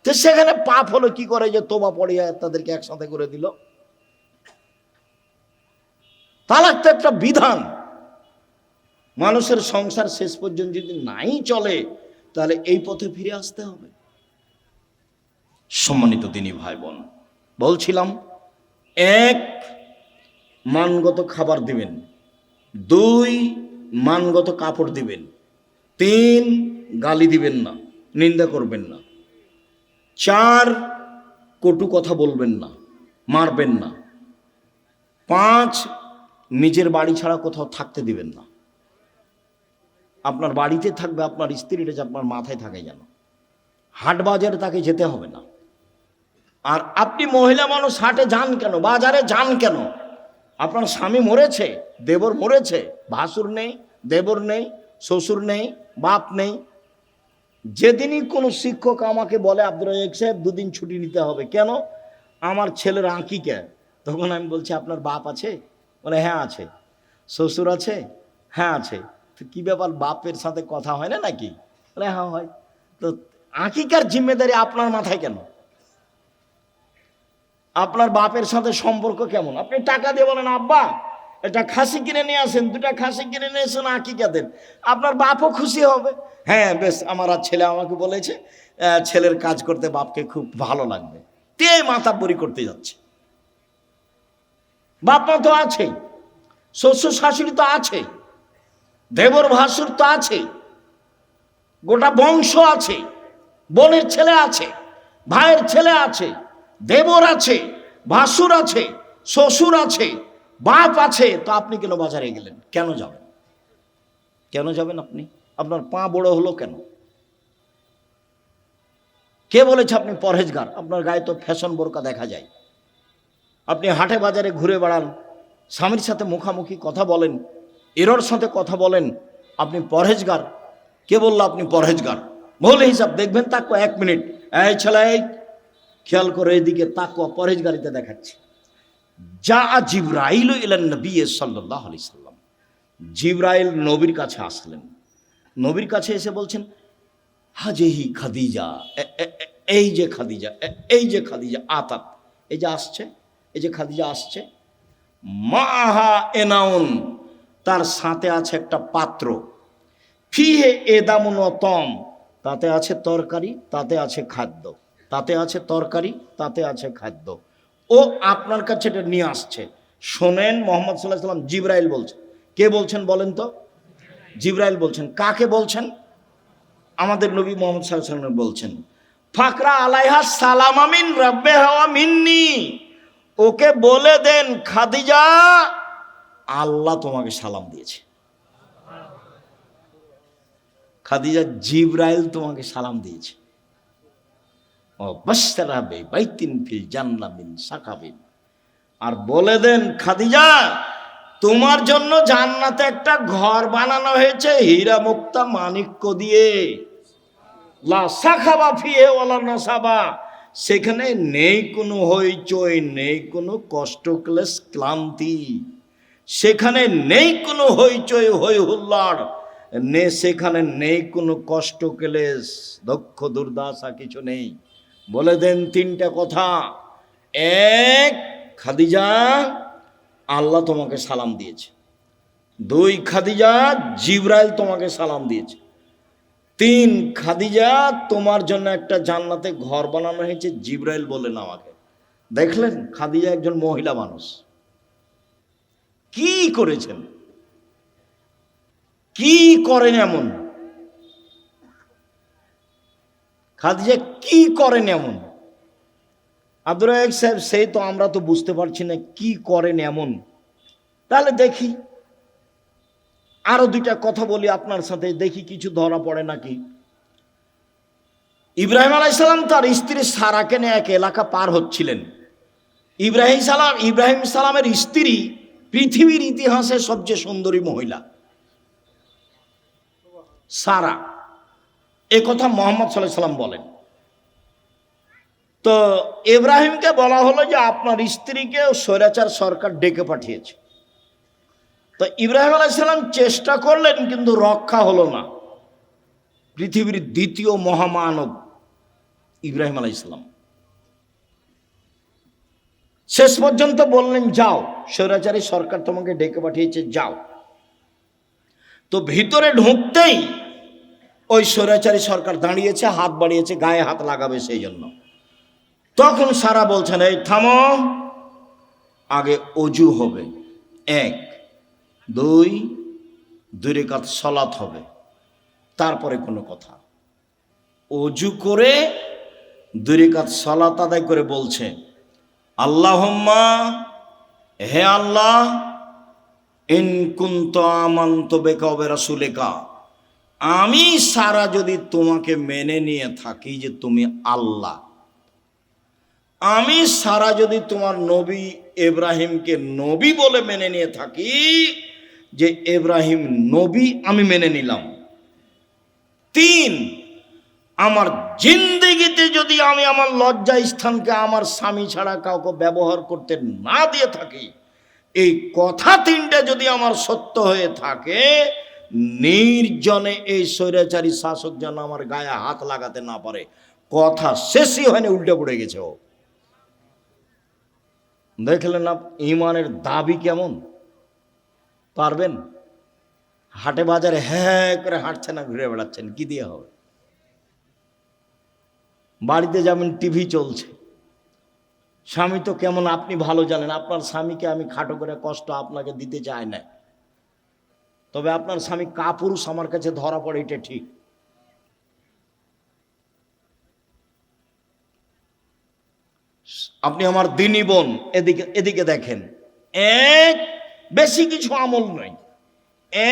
তো সেখানে পাপ হলো কি করে যে তওবা পড়িয়ে তাদেরকে একসাথে করে দিল? তালাক তো একটা বিধান। মানুষের সংসার শেষ পর্যন্ত যদি নাই চলে তাহলে এই পথে ফিরে আসতে হবে। সম্মানিত দিনী ভাই বোন, বলছিলাম 1 মানগত খাবার দিবেন। 2 মানগত কাপড় দিবেন। 3 গালি দিবেন না, নিন্দা করবেন না। 4 কটু কথা বলবেন না, মারবেন না। 5 নিজের বাড়ি ছাড়া কোথাও থাকতে দিবেন না। আপনার বাড়িতে থাকবে, আপনার স্ত্রীটা যে আপনার মাথায় থাকে যেন। হাট বাজারে তাকে যেতে হবে না। আর আপনি মহিলা মানুষ হাটে যান কেন, বাজারে যান কেন? আপনার স্বামী মরেছে, দেবর মরেছে, ভাসুর নেই, দেবর নেই, শ্বশুর নেই, বাপ নেই। যেদিনই কোনো শিক্ষক আমাকে বলে আব্দুর রাজ্জাক সাহেব 2 দিন ছুটি নিতে হবে, কেন? আমার ছেলের আঁকিকা। তখন আমি বলছি আপনার বাপ আছে? বলে হ্যাঁ আছে। শ্বশুর আছে? হ্যাঁ আছে। তো কী ব্যাপার, বাপের সাথে কথা হয় না নাকি? বলে হ্যাঁ হয়। তো আঁকিকার জিম্মেদারি আপনার মাথায় কেন? আপনার বাপের সাথে সম্পর্ক কেমন? আপনি টাকা দিয়ে বলেন আব্বা এটা খাসি কিনে নিয়ে আসেন, 2টা খাসি কিনে নিয়ে এসেন আঁকিকা দেন, আপনার বাপও খুশি হবে। হ্যাঁ বেশ, আমার আর ছেলে আমাকে বলেছে ছেলের কাজ করতে বাপকে খুব ভালো লাগবে। তে মাতাব্বরি করতে যাচ্ছে। বাপ মা তো আছেই, শ্বশুর শাশুড়ি তো আছে, দেবর ভাসুর তো আছে, গোটা বংশ আছে, বোনের ছেলে আছে, ভাইয়ের ছেলে আছে, দেবর আছে, ভাসুর আছে, শ্বশুর আছে, বাপ আছে। তো আপনি কেন বাজারে গেলেন? কেন যাবেন? কেন যাবেন আপনি? আপনার পা বড় হলো কেন? কে বলেছে আপনি পরহেজগার? আপনার গায়ে তো ফ্যাশন বোরকা দেখা যায়। আপনি হাটে বাজারে ঘুরে বেড়ান, স্বামীর সাথে মুখামুখি কথা বলেন, এরর সাথে কথা বলেন, আপনি পরহেজগার? কে বললো আপনি পরহেজগার? মৌল হিসাব দেখবেন, তাকো 1 মিনিট। এই ছেলে খেয়াল করে এদিকে তাকো, পরহেজগারিতে দেখাচ্ছে। যা জিবরাইল ইলান নবী সাল্লাল্লাহু আলাইহি সাল্লাম, জিবরাইল নবীর কাছে আসলেন। নবীর কাছে এসে বলছেন হাজেহি খাদিজা, এই যে খাদিজা, এই যে খাদিজা আতাত, এই যে আসছে, এই যে খাদিজা আসছে। মাহা এনাউন, তার সাথে আছে একটা পাত্র। ফিহে এদামুন ওয়া তম, তাতে আছে তরকারি, তাতে আছে খাদ্য, তাতে আছে তরকারি, তাতে আছে খাদ্য। ও আপনার কাছে এটা নিয়ে আসছে। শোনেন, মোহাম্মদ সাল্লাল্লাহু আলাইহি সাল্লাম জিবরাইল বলছেন। কে বলছেন বলেন তো? জিবরাইল বলছেন। কাকে বলছেন? আমাদের নবী মোহাম্মদ সাল্লাল্লাহু আলাইহি সাল্লাম বলছেন ফাকরা আলাইহা সালাম আমিন রাব্বে হাওয়া মিন্নি, ওকে বলে দেন খাদিজা আল্লাহ তোমাকে সালাম দিয়েছে। খাদিজা জিবরাইল তোমাকে সালাম দিয়েছে। ও বাশশারা বে বাইতিন ফিল জান্নাহ মিন সাকাবিন, আর বলে দেন খাদিজা তোমার জন্য জান্নাতে একটা ঘর বানানো হয়েছে হীরা মুক্তা মাণিক্য দিয়ে। লা সাখাবা ফিহে ওয়ালা নাসাবা, সেখানে নেই কোনো হইচই, নেই কোনো কষ্ট ক্লেশ ক্লান্তি, সেখানে নেই কোনো হইচই হই হুল্লাড়, সেখানে নেই কোনো কষ্ট ক্লেশ দুঃখ দুর্দশা, কিছু নেই। বলে দেন 3টা কথা। 1 খাদিজা আল্লাহ তোমাকে সালাম দিয়েছে। 2 খাদিজা জিবরাইল তোমাকে সালাম দিয়েছে। 3 খাদিজা তোমার জন্য একটা জান্নাতে ঘর বানানো হয়েছে, জিবরাইল বলেন আমাকে। দেখলেন খাদিজা একজন মহিলা মানুষ কি করেছেন, কি করেন এমন? খাদিজা কি করেন এমন? আব্দুর রাজ্জাক সাহেব সেই তো আমরা তো বুঝতে পারছি না কি করেন এমন। তাহলে দেখি আরো 2টা কথা বলি আপনার সাথে, দেখি কিছু ধরা পড়ে নাকি। ইব্রাহিম আলাইহিস সালাম তার স্ত্রী সারাকে নিয়ে এক এলাকা পার হচ্ছিলেন। ইব্রাহিম সালামের স্ত্রী পৃথিবীর ইতিহাসে সবচেয়ে সুন্দরী মহিলা সারা, এ কথা মুহাম্মদ সাল্লাল্লাহু আলাইহি সাল্লাম বলেন। তো ইব্রাহিমকে বলা হলো যে আপনার স্ত্রীকে স্বৈরাচার সরকার ডেকে পাঠিয়েছে। তো ইব্রাহিম আলাইহিস সালাম চেষ্টা করলেন কিন্তু রক্ষা হলো না। পৃথিবীর 2য় মহামানব ইব্রাহিম আলাইহিস সালাম শেষ পর্যন্ত বললেন যাও, স্বৈরাচারী সরকার তোমাকে ডেকে পাঠিয়েছে, যাও। তো ভিতরে ঢুকতেই ওই স্বৈরাচারী সরকার দাঁড়িয়েছে, হাত বাড়িয়েছে, গায়ে হাত লাগাবে সেই জন্য। তখন সারা বলছেন এই থামো, আগে অজু হবে, এক, দুই, 2 রাকাত সালাত হবে, তারপরে কোনো কথা। অজু করে 2 রাকাত সালাত আদায় করে বলছে, আল্লাহুম্মা, হে আল্লাহ, ইন কুনতু আমানতু বিকা ওয়া বিরাসূলিকা, আমি সারা যদি তোমাকে মেনে নিয়ে থাকি যে তুমি আল্লাহ, আমি সারা যদি তোমার নবী ইব্রাহিমকে নবী বলে মেনে নিয়ে থাকি যে ইব্রাহিম নবী, আমি মেনে নিলাম। 3, আমার জিন্দেগিতে যদি আমি আমার লজ্জা স্থানকে আমার স্বামী ছাড়া কাউকে ব্যবহার করতে না দিয়ে থাকি, এই কথা 3টা যদি আমার সত্য হয়ে থাকে, নির্জনে এই স্বৈরাচারী শাসক যেন আমার গায়ে হাত লাগাতে না পারে। কথা শেষই হয়নি, উল্টে পড়ে গেছে ও। দেখলেন না ইমানের দাবি কেমন? পারবেন? হাটে বাজারে হ্যাঁ করে হাঁটছেন না, ঘুরে বেড়াচ্ছেন, কি দিয়ে হবে? বাড়িতে যাবেন, টিভি চলছে, স্বামী তো কেমন আপনি ভালো জানেন। আপনার স্বামীকে আমি খাটো করে কষ্ট আপনাকে দিতে চাই না, তবে আপনার স্বামী কাপুরুষ আমার কাছে ধরা পড়ে, এটা ঠিক। আপনি আমার দিনী বোন, এদিকে এদিকে দেখেন, এক, বেশি কিছু আমল নয়।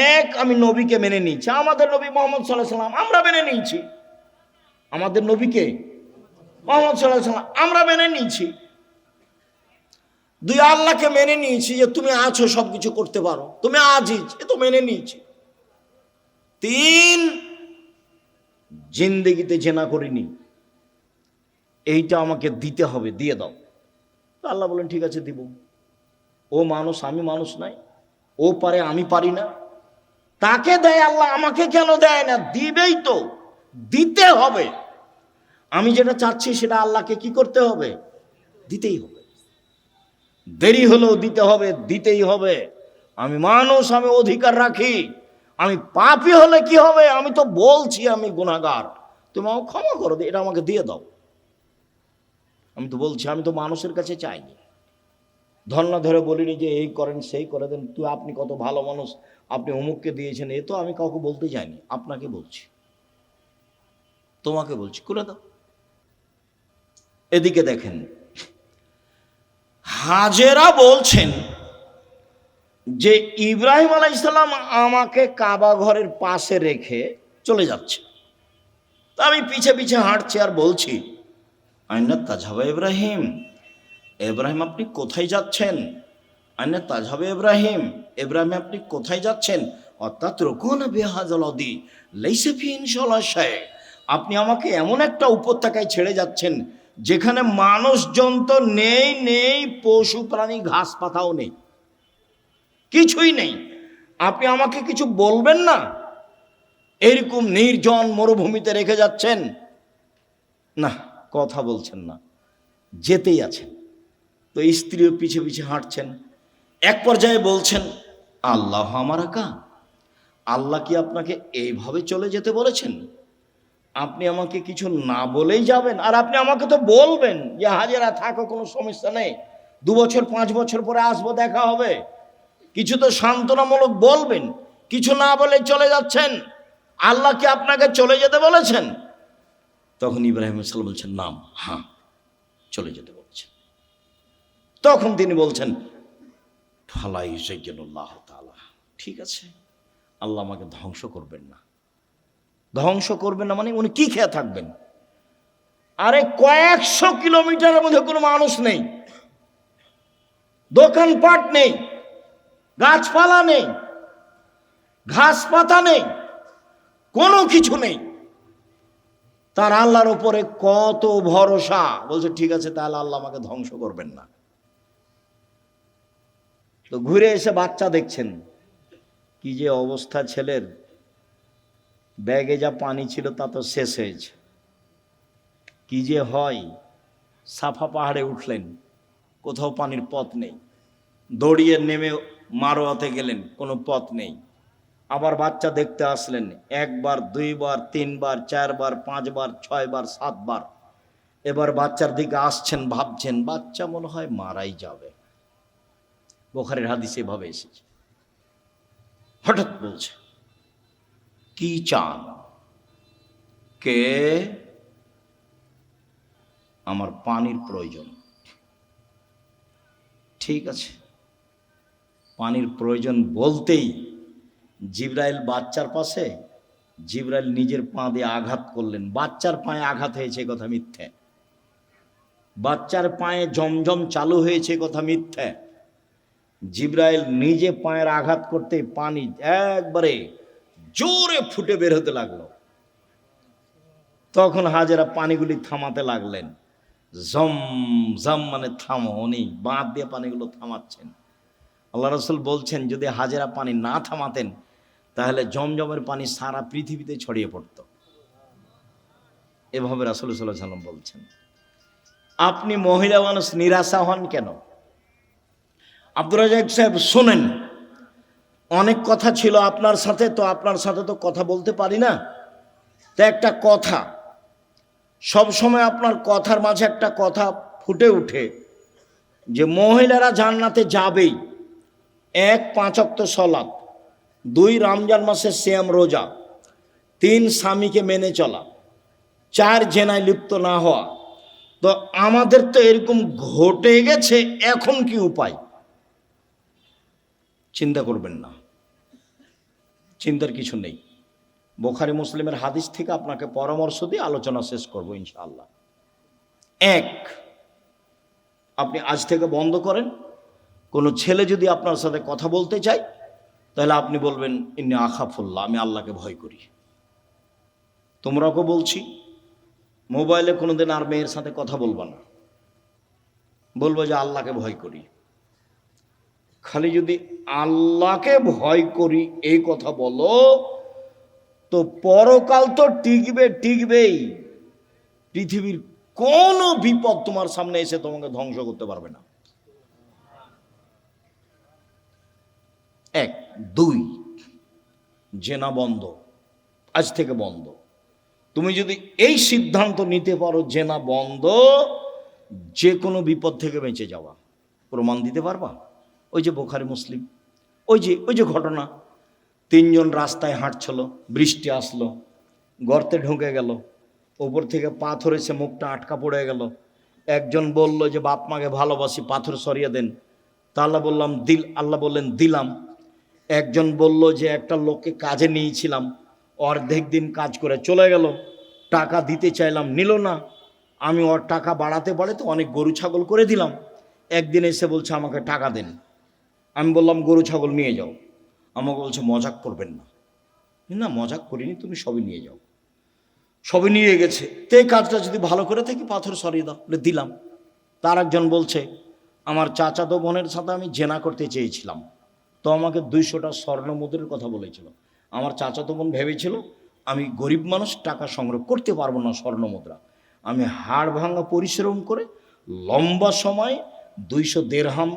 এক, আমি নবীকে মেনে নিয়েছি, আমাদের নবী মুহাম্মদ সাল্লাল্লাহু আলাইহি ওয়াসাল্লাম আমরা মেনে নিয়েছি, আমাদের নবীকে মুহাম্মদ সাল্লাল্লাহু আলাইহি ওয়াসাল্লাম আমরা মেনে নিয়েছি। 2, আল্লাহকে মেনে নিয়েছি যে তুমি আছো, সব কিছু করতে পারো, তুমি আজিজ, এ তো মেনে নিয়েছি। 3, জিন্দেগিতে জেনা করিনি, এইটা আমাকে দিতে হবে, দিয়ে দাও। তো আল্লাহ বলেন ঠিক আছে দিব। ও মানুষ, আমি মানুষ নাই, ও পারে, আমি পারি না, তাকে দেয় আল্লাহ, আমাকে কেন দেয় না? দিবেই তো, দিতে হবে। আমি যেটা চাচ্ছি সেটা আল্লাহকে কি করতে হবে? দিতেই হবে। দেরি হলেও দিতে হবে, দিতেই হবে। আমি মানুষ, আমি অধিকার রাখি। আমি পাপী হলে কি হবে? আমি তো বলছি আমি গুনাহগার, তুমি আমাকে ক্ষমা করো, এটা আমাকে দিয়ে দাও। আমি তো বলছি, আমি তো মানুষের কাছে চাইনি, ধর্ণা ধরে বলিনি যে এই করেন সেই করে দেন, তুই আপনি কত ভালো মানুষ, আপনি অমুককে দিয়েছেন, এ তো আমি কাউকে বলতে চাইনি, আপনাকে বলছি, তোমাকে বলছি, করে দাও। এদিকে দেখেন, হাজেরা বলছেন যে ইব্রাহিম আলাইহিস সালাম আমাকে কাবা ঘরের পাশে রেখে চলে যাচ্ছে, তা আমি পিছে পিছে হাঁটছি আর বলছি, আইনা তাজহাবা ইব্রাহিম, ইব্রাহিম আপনি কোথায় যাচ্ছেন? আইনা তাজহাবা ইব্রাহিম, ইব্রাহিম আপনি কোথায় যাচ্ছেন? অর্থাৎ রকুন বিহাযালদি লাইসা ফি ইনশাআল্লাহ শাই, আপনি আমাকে এমন একটা উপত্যকায় ছেড়ে যাচ্ছেন যেখানে মানুষজন তো নেই, নেই পশু প্রাণী, ঘাস পাতাও নেই, কিছুই নেই, আপনি আমাকে কিছু বলবেন না? এরকম নির্জন মরুভূমিতে রেখে যাচ্ছেন, না কথা বলছেন না, যেতেই আছেন। তো স্ত্রীও পিছে পিছে হাঁটছেন, এক পর্যায়ে বলছেন, আল্লাহ আমারাকা, আল্লাহ কি আপনাকে এইভাবে চলে যেতে বলেছেন? আপনি আমাকে কিছু না বলেই যাবেন? আর আপনি আমাকে তো বলবেন যে হাজেরা থাকো, কোনো সমস্যা নেই, 2 বছর 5 বছর পরে আসবো, দেখা হবে, কিছু তো সান্ত্বনামূলক বলবেন, কিছু না বলে চলে যাচ্ছেন। আল্লাহ কি আপনাকে চলে যেতে বলেছেন? তখন ইব্রাহিম আলাইহিস সালাম বলছেন, নাম, হ্যাঁ চলে যেতে বলছেন। তখন তিনি বলছেন, ফালাই যাইয়্যিনুল্লাহ তাআলা, ঠিক আছে, আল্লাহ আমাকে ধ্বংস করবেন না। ধ্বংস করবেন না মানে উনি কি খেয়ে থাকবেন? আরে কয়েকশো কিলোমিটারের মধ্যে কোনো মানুষ নেই, দোকানপাট নেই, গাছপালা নেই, ঘাস পাতা নেই, কোনো কিছু নেই, তার আল্লাহর উপরে কত ভরসা। বলছে ঠিক আছে, তাহলে আল্লাহ আমাকে ধ্বংস করবেন না। তো ঘুরে এসে বাচ্চা দেখছেন, কি যে অবস্থা ছেলের, ব্যাগে যা পানি ছিল তা তো শেষ হয়েছে, কি যে হয়। সাফা পাহাড়ে উঠলেন, কোথাও পানির পথ নেই, দৌড়িয়ে নেমে মারোয়াতে গেলেন, কোনো পথ নেই। আবার বাচ্চা দেখতে আসলেন, 1 বার 2 বার 3 বার 4 বার 5 বার 6 বার 7 বার। এবার বাচ্চার দিকে আসছেন, ভাবছেন বাচ্চা মনে হয় মারাই যাবে, বুখারীর হাদিসে এভাবে এসেছে। হঠাৎ বলছে, কি চান? কে? আমার পানির প্রয়োজন। ঠিক আছে, পানির প্রয়োজন বলতেই জিবরাইল বাচ্চার পাশে, জিবরাইল নিজের পা দিয়ে আঘাত করলেন। বাচ্চার পায়ে আঘাত হয়েছে কথা মিথ্যে, বাচ্চার পায়ে জমজম চালু হয়েছে কথা মিথ্যে। জিবরাইল নিজে পায়ের আঘাত করতে পানি একবারে জোরে ফুটে বের হতে লাগলো। তখন হাজেরা পানিগুলি থামাতে লাগলেন। জম জম মানে থামো, উনি বাঁধ দিয়ে পানিগুলো থামাচ্ছেন। আল্লাহ রাসূল বলছেন, যদি হাজেরা পানি না থামাতেন তাহলে জমজমের পানি সারা পৃথিবীতে ছড়িয়ে পড়ত। এভাবে রাসূল সাল্লাল্লাহু আলাইহি ওয়াসাল্লাম বলছেন। আপনি মহিলা মানুষ নিরাশা হন কেন? আব্দুর রাজ্জাক সাহেব শোনেন, অনেক কথা ছিল আপনার সাথে, তো আপনার সাথে তো কথা বলতে পারি না। তো একটা কথা, সব সময় আপনার কথার মাঝে একটা কথা ফুটে ওঠে যে মহিলারা জান্নাতে যাবেই। 1 5 ওয়াক্ত সালাত, 2 রমজান মাসে সিয়াম রোজা, 3 স্বামীকে মেনে চলা, 4 জেনায় লিপ্ত না হওয়া। তো আমাদের তো এরকম ঘটে গেছে, এখন কি উপায়? চিন্তা করবেন না, চিন্তার কিছু নেই। বুখারী মুসলিমের হাদিস থেকে আপনাকে পরামর্শ দিয়ে আলোচনা শেষ করব ইনশাআল্লাহ। 1, আপনি আজ থেকে বন্ধ করেন, কোনো ছেলে যদি আপনার সাথে কথা বলতে চায় তাহলে আপনি বলবেন, ইন্নী আখাফুল্লাহ, আমি আল্লাহকে ভয় করি। তোমরাকে বলছি, মোবাইলে কোনোদিন আর মেয়ের সাথে কথা বলবা না, বলবো যে আল্লাহকে ভয় করি। খালি যদি আল্লাহকে ভয় করি এই কথা বলো, তো পরকাল তো টিকবেই। পৃথিবীর কোনো বিপদ তোমার সামনে এসে তোমাকে ধ্বংস করতে পারবে না। 1, 2, জেনা বন্ধ, আজ থেকে বন্ধ। তুমি যদি এই সিদ্ধান্ত নিতে পারো জেনা বন্ধ, যে কোনো বিপদ থেকে বেঁচে যাওয়া। প্রমাণ দিতে পারবা? ওই যে বুখারী মুসলিম, ওই যে ঘটনা, 3 জন রাস্তায় হাঁটছিল, বৃষ্টি আসলো, গর্তে ঢুকে গেল, উপর থেকে পাথর এসে মুখটা আটকা পড়ে গেল। একজন বলল যে বাপ মাকে ভালোবাসি, পাথর সরিয়ে দেন। তা আল্লাহ বললেন দিলাম। একজন বলল যে একটা লোককে কাজে নিয়েছিলাম, অর্ধেক দিন কাজ করে চলে গেল, টাকা দিতে চাইলাম, নিল না। আমি ওর টাকা বাড়াতে অনেক গরু ছাগল করে দিলাম। একদিন এসে বলছে আমাকে টাকা দেন। আমি বললাম গরু ছাগল নিয়ে যাও। আমাকে বলছে মজাক করবেন না। না, মজাক করিনি, তুমি সবই নিয়ে যাও। সবই নিয়ে গেছে। তো এই কাজটা যদি ভালো করে থাকি পাথর সরিয়ে দাও, বলে দিলাম। তার একজন বলছে আমার চাচাতো বোনের সাথে আমি জেনা করতে চেয়েছিলাম, তো আমাকে 200টা স্বর্ণ মুদ্রার কথা বলেছিল। আমার চাচাতো বোন ভেবেছিল আমি গরিব মানুষ, টাকা সংগ্রহ করতে পারবো না স্বর্ণ মুদ্রা। আমি হাড় ভাঙা পরিশ্রম করে লম্বা সময় 200 দিরহাম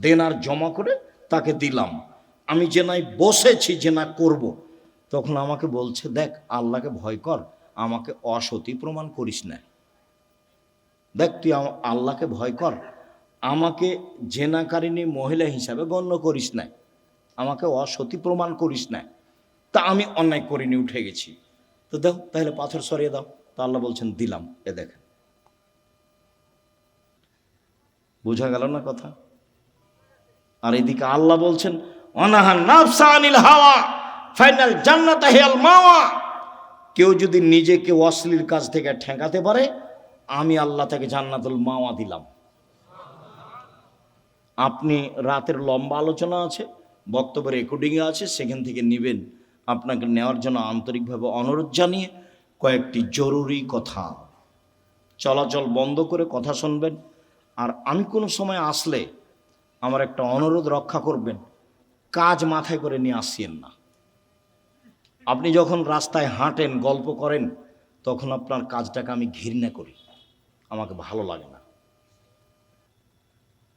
দেনার জমা করে তাকে দিলাম। আমি জেনায় বসেছি, জেনা করব। তখন আমাকে বলছে, দেখ আল্লাহকে ভয় কর, আমাকে অসতী প্রমাণ করিস না। দেখ তুই আল্লাহকে ভয় কর, আমাকে জেনাকারিনী মহিলা হিসাবে গণ্য করিস না, আমাকে অসতী প্রমাণ করিস না। তা আমি অন্যায় করিনি, উঠে গেছি। তো দাও, তাহলে পাথর সরিয়ে দাও। তা আল্লাহ বলছেন দিলাম। এ দেখেন, বোঝা গেল না কথা? আর এদিকে আল্লাহ বলছেন অনাহা নাফসা আনিল হাওয়া ফাইনাল জান্নাত হিয়াল মাওয়া। কেউ যদি নিজেকে অশ্লীল কাজ থেকে ঠেকাতে পারে, আমি আল্লাহ তাকে জান্নাতুল মাওয়া দিলাম। আপনি রাতের লম্বা আলোচনা আছে, বক্তব্যের রেকর্ডিংয়ে আছে, সেখান থেকে নেবেন। আপনাকে নেওয়ার জন্য আন্তরিকভাবে অনুরোধ জানিয়ে কয়েকটি জরুরি কথা, চলাচল বন্ধ করে কথা শুনবেন। আর আমি কোনো সময় আসলে আমার একটা অনুরোধ রক্ষা করবেন, কাজ মাথায় করে নিয়ে আসিয়েন না। আপনি যখন রাস্তায় হাঁটেন, গল্প করেন, তখন আপনার কাজটাকে আমি ঘৃণা করি, আমাকে ভালো লাগে না।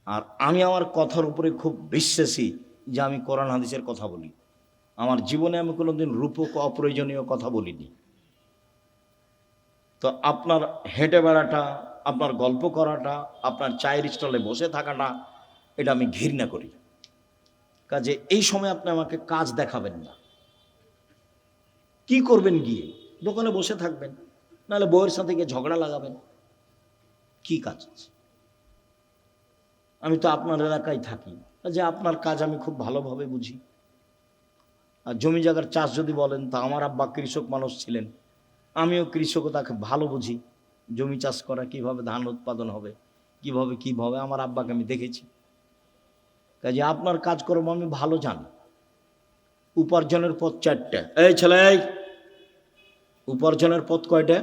আর আমি আমার কথার উপরে খুব বিশ্বাসী যে আমি কোরআন হাদিসের কথা বলি। আমার জীবনে আমি কোনোদিন রূপক অপ্রয়োজনীয় কথা বলিনি। তো আপনার হেঁটে বেড়াটা, আপনার গল্প করাটা, আপনার চায়ের স্টলে বসে থাকাটা, এটা আমি ঘৃণা করি। কাজে এই সময় আপনি আমাকে কাজ দেখাবেন না। কি করবেন গিয়ে? দোকানে বসে থাকবেন, নাহলে বউয়ের সাথে গিয়ে ঝগড়া লাগাবেন। কি কাজ আছে? আমি তো আপনার এলাকায় থাকি, যে আপনার কাজ আমি খুব ভালোভাবে বুঝি। আর জমি জায়গার চাষ যদি বলেন, তা আমার আব্বা কৃষক মানুষ ছিলেন, আমিও কৃষকতাকে ভালো বুঝি। জমি চাষ করা, কিভাবে ধান উৎপাদন হবে, কিভাবে আমার আব্বাকে আমি দেখেছি। কাজে আপনার কাজকর্ম আমি ভালো জানি। উপার্জনের পথ চারটা। এই ছেলে, উপার্জনের পথ কয়টা?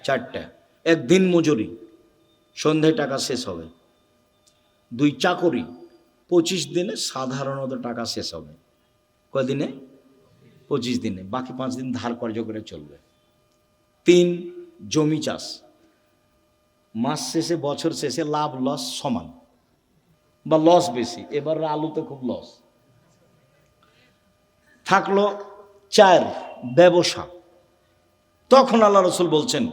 চারটা। এক, দিন মজুরি, সন্ধ্যায় টাকা শেষ হবে। 2, চাকরি, 25 দিনে সাধারণত টাকা শেষ হবে। কয়দিনে? 25 দিনে, বাকি 5 দিন ধার কর্য করে চলবে। 3, জমি চাষ, মাস শেষে বছর শেষে লাভ লস সমান বা লস বেশি। এবার আলুতে খুব লস থাকলো। 4, ব্যবসা। তখন আল্লাহ রসুল বলছেন,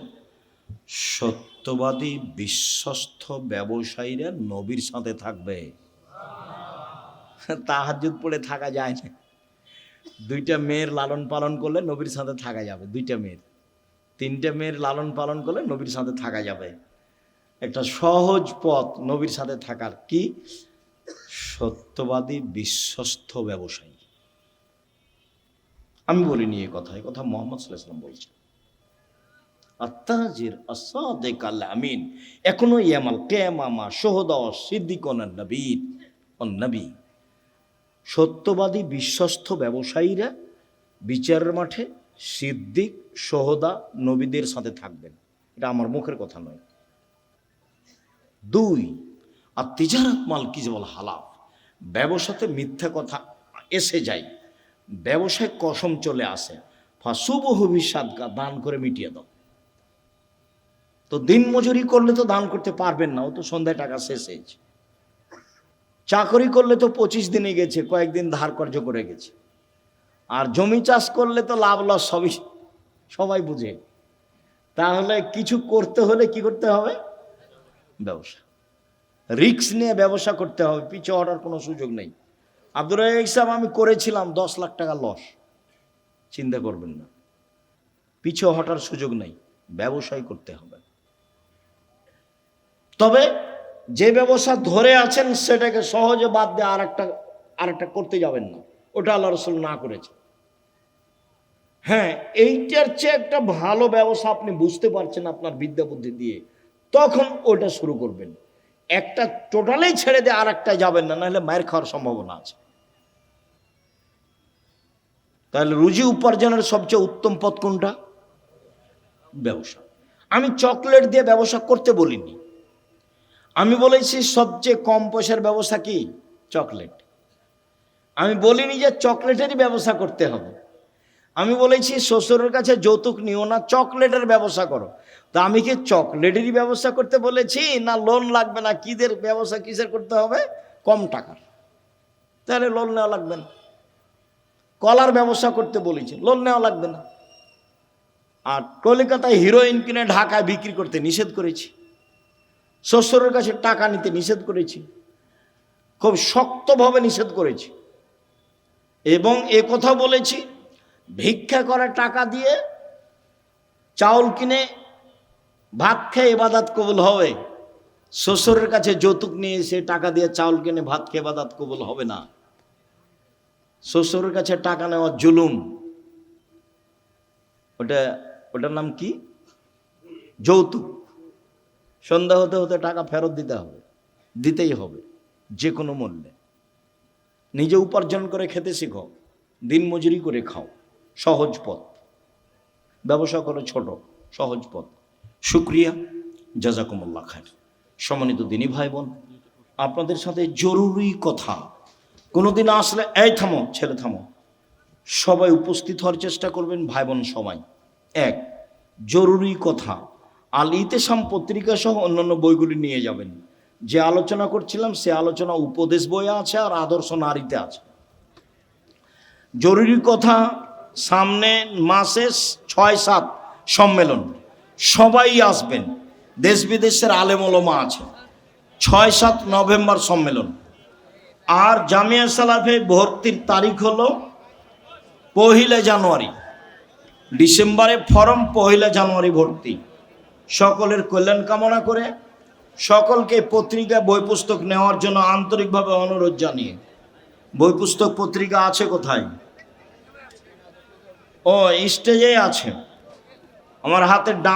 সত্যবাদী বিশ্বস্ত ব্যবসায়ীরা নবীর সাথে থাকবে। তাহাজ্জুদ পড়ে থাকা যায় না। 2টা মেয়ের লালন পালন করলে নবীর সাথে থাকা যাবে। 2টা মেয়ের, 3টে মেয়ের লালন পালন করলে নবীর সাথে থাকা যাবে। একটা সহজ পথ নবীর সাথে থাকার। কি? সত্যবাদী বিশ্বস্ত ব্যবসায়ী। আমি বলিনি এই কথা, এই কথা মুহাম্মদ সাল্লাল্লাহু আলাইহি ওয়াসাল্লাম বলছেন। আত-তাজির আস-সাদিক আল-আমিন এখনো ইয়ামাল কিয়ামা শুহাদা সিদ্দিকুন নবীন নবী। সত্যবাদী বিশ্বস্ত ব্যবসায়ীরা বিচারের মাঠে সিদ্দিক, শুহাদা, নবীদের সাথে থাকবেন। এটা আমার মুখের কথা নয়। 2, আর তিজারাত মাল কিজবাল হালাফ, ব্যবসাতে মিথ্যা কথা এসে যায়, ব্যবসায় কসম চলে আসে, ফাসুবহু বিসাদকা, দান করে মিটিয়ে দাও। তো দিন মজুরি করলে তো দান করতে পারবেন না, ও তো সন্ধ্যায় টাকা শেষ হয়েছে। চাকরি করলে তো 25 দিনে গেছে, কয়েকদিন ধার কর্য করে গেছে। আর জমি চাষ করলে তো লাভ লস সবাই বুঝে। তাহলে কিছু করতে হলে কি করতে হবে? ব্যবসা। রিস্ক নিয়ে ব্যবসা করতে হবে, পিছু হটার কোনো সুযোগ নেই। আব্দুর রাজ্জাক সাহেব, আমি করেছিলাম 10 লাখ টাকা লস, চিন্তা করবেন না, পিছু হটার সুযোগ নেই, ব্যবসায় করতে হবে। তবে যে ব্যবসা ধরে আছেন সেটাকে সহজে বাদ দিয়ে আরেকটা করতে যাবেন না, ওটা আল্লাহ রাসূল না করেছে। হ্যাঁ, এইটার চেয়ে একটা ভালো ব্যবসা আপনি বুঝতে পারছেন আপনার বিদ্যা বুদ্ধি দিয়ে, তখন ওটা শুরু করবেন। একটা টোটালেই ছেড়ে দিয়ে আরেকটা যাবেন না, নাহলে মায়ের খাওয়ার সম্ভাবনা আছে। তাহলে রুজি উপার্জনের সবচেয়ে উত্তম পথ কোনটা? ব্যবসা। আমি চকলেট দিয়ে ব্যবসা করতে বলিনি, আমি বলেছি সবচেয়ে কম পয়সার ব্যবসা কি? চকলেট। আমি বলিনি যে চকলেটেরই ব্যবসা করতে হবে। আমি বলেছি শ্বশুরের কাছে যৌতুক নিও না, চকলেটের ব্যবসা করো। তা আমি কি চকলেটেরই ব্যবসা করতে বলেছি, না লোন লাগবে না কিদের ব্যবসা কিসের করতে হবে? কম টাকার। তাহলে লোন নেওয়া লাগবে না। কলার ব্যবসা করতে বলেছি, লোন নেওয়া লাগবে না। আর কলকাতায় হিরোইন কিনে ঢাকায় বিক্রি করতে নিষেধ করেছি, শ্বশুরের কাছে টাকা নিতে নিষেধ করেছি, খুব শক্তভাবে নিষেধ করেছি। এবং এ কথা বলেছি, ভিক্ষা করে টাকা দিয়ে চাউল কিনে ভাত খেয়ে ইবাদত কবুল হবে, শ্বশুরের কাছে যৌতুক নিয়ে এসে টাকা দিয়ে চাউল কিনে ভাত খেয়ে ইবাদত কবুল হবে না। শ্বশুরের কাছে টাকা নেওয়া জুলুম। ওটার নাম কি? যৌতুক। সন্ধ্যা হতে হতে টাকা ফেরত দিতে হবে, দিতেই হবে যে কোনো মূল্যে। নিজে উপার্জন করে খেতে শিখো, দিন মজুরি করে খাও, সহজ পথ। ব্যবসা করো ছোট, সহজ পথ। শুকরিয়া, জাযাকুমুল্লাহ খায়র। সম্মানিত দিনী ভাই বোন, আপনাদের সাথে জরুরি কথা, কোনোদিন আসলে এই থামো, ছেলে থামো, সবাই উপস্থিত হওয়ার চেষ্টা করবেন, ভাই বোন সবাই। 1, জরুরি কথা, আল ইতিসাম পত্রিকা সহ অন্যান্য বইগুলি নিয়ে যাবেন। যে আলোচনা করছিলাম সে আলোচনা উপদেশ বইয়ে আছে আর আদর্শ নারীতে আছে। জরুরি কথা, সামনে মাসে 6-7 সম্মেলন, সবাই আসবেন, দেশ বিদেশের আলেম ওলামা আছে। 6-7 নভেম্বর সম্মেলন। আর জামিয়া সালাফে ভর্তির তারিখ হলো 1 জানুয়ারি। ডিসেম্বরে ফরম, 1 জানুয়ারি ভর্তি। সকলের কল্যাণ কামনা করে সকলকে পত্রিকা বই পুস্তক নেওয়ার জন্য আন্তরিকভাবে অনুরোধ জানিয়ে, বই পুস্তক পত্রিকা আছে কোথায়? ও স্টেজে আছে, আমার হাতের ডান